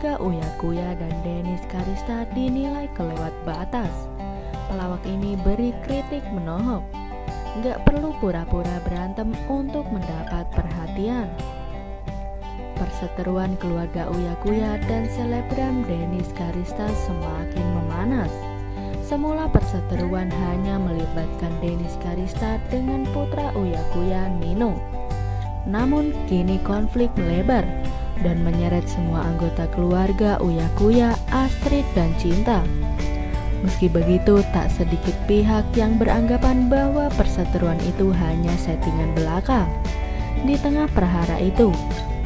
keluarga Uya Kuya dan Dennis Karista dinilai kelewat batas. Pelawak ini beri kritik menohok. Nggak perlu pura-pura berantem untuk mendapat perhatian. Perseteruan keluarga Uya Kuya dan selebgram Dennis Karista semakin memanas. Semula perseteruan hanya melibatkan Dennis Karista dengan putra Uya Kuya, Nino. Namun kini konflik melebar dan menyeret semua anggota keluarga Uya Kuya, Astrid dan Cinta. Meski begitu, tak sedikit pihak yang beranggapan bahwa perseteruan itu hanya settingan belaka. Di tengah perhara itu,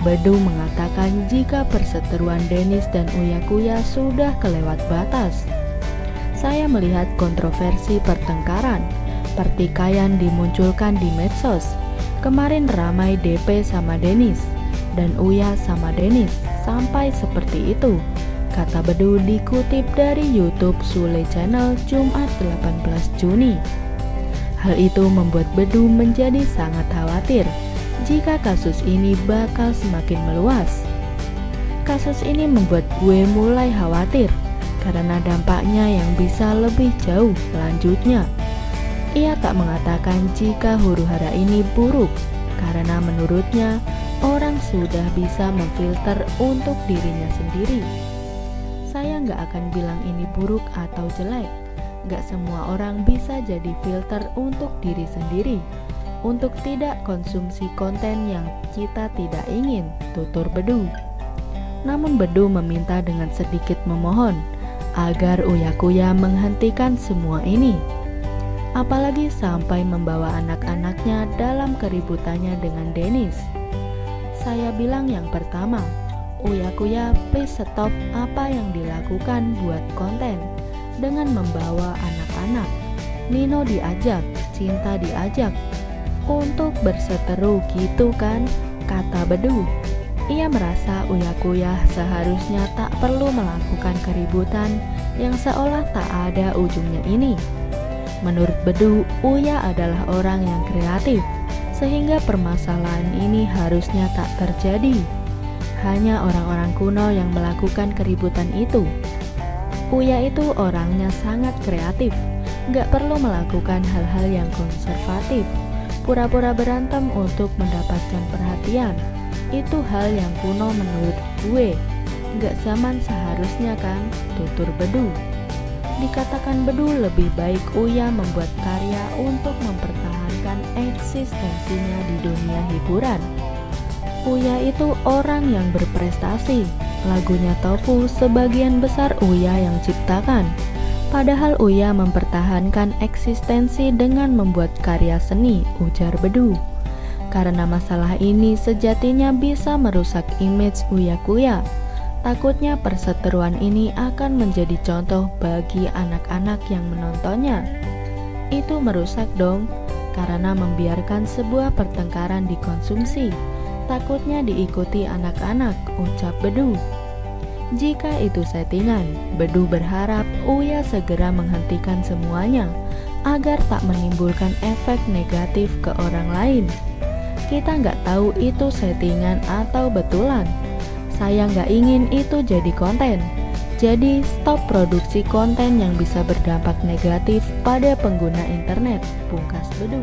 Bedu mengatakan jika perseteruan Dennis dan Uya Kuya sudah kelewat batas. Saya melihat kontroversi pertengkaran, pertikaian dimunculkan di medsos. Kemarin ramai DP sama Dennis dan Uya sama Dennis, sampai seperti itu, kata Bedu dikutip dari YouTube Sule Channel Jumat 18 Juni. Hal itu membuat Bedu menjadi sangat khawatir jika kasus ini bakal semakin meluas. Kasus ini membuat gue mulai khawatir karena dampaknya yang bisa lebih jauh lanjutnya. Ia tak mengatakan jika huru-hara ini buruk, karena menurutnya orang sudah bisa memfilter untuk dirinya sendiri. Saya nggak akan bilang ini buruk atau jelek. Nggak semua orang bisa jadi filter untuk diri sendiri, untuk tidak konsumsi konten yang kita tidak ingin, tutur Bedu. Namun Bedu meminta dengan sedikit memohon agar Uya Kuya menghentikan semua ini, apalagi sampai membawa anak-anaknya dalam keributannya dengan Dennis. Saya bilang yang pertama, Uya Kuya please stop apa yang dilakukan buat konten dengan membawa anak-anak. Nino diajak, Cinta diajak untuk berseteru gitu kan, kata Bedu. Ia merasa Uya Kuya seharusnya tak perlu melakukan keributan yang seolah tak ada ujungnya ini. Menurut Bedu, Uya adalah orang yang kreatif, sehingga permasalahan ini harusnya tak terjadi. Hanya orang-orang kuno yang melakukan keributan itu. Uya itu orangnya sangat kreatif, gak perlu melakukan hal-hal yang konservatif, pura-pura berantem untuk mendapatkan perhatian. Itu hal yang kuno menurut gue, gak zaman seharusnya kan, tutur Bedu. Dikatakan Bedu lebih baik Uya membuat karya untuk mempertahankan eksistensinya di dunia hiburan. Uya itu orang yang berprestasi. Lagunya Tofu sebagian besar Uya yang ciptakan. Padahal Uya mempertahankan eksistensi dengan membuat karya seni, ujar Bedu. Karena masalah ini sejatinya bisa merusak image Uya Kuya. Takutnya perseteruan ini akan menjadi contoh bagi anak-anak yang menontonnya. Itu merusak dong, karena membiarkan sebuah pertengkaran dikonsumsi. Takutnya diikuti anak-anak, ucap Bedu. Jika itu settingan, Bedu berharap Uya segera menghentikan semuanya agar tak menimbulkan efek negatif ke orang lain. Kita nggak tahu itu settingan atau betulan. Saya nggak ingin itu jadi konten. Jadi stop produksi konten yang bisa berdampak negatif pada pengguna internet, pungkas Bedu.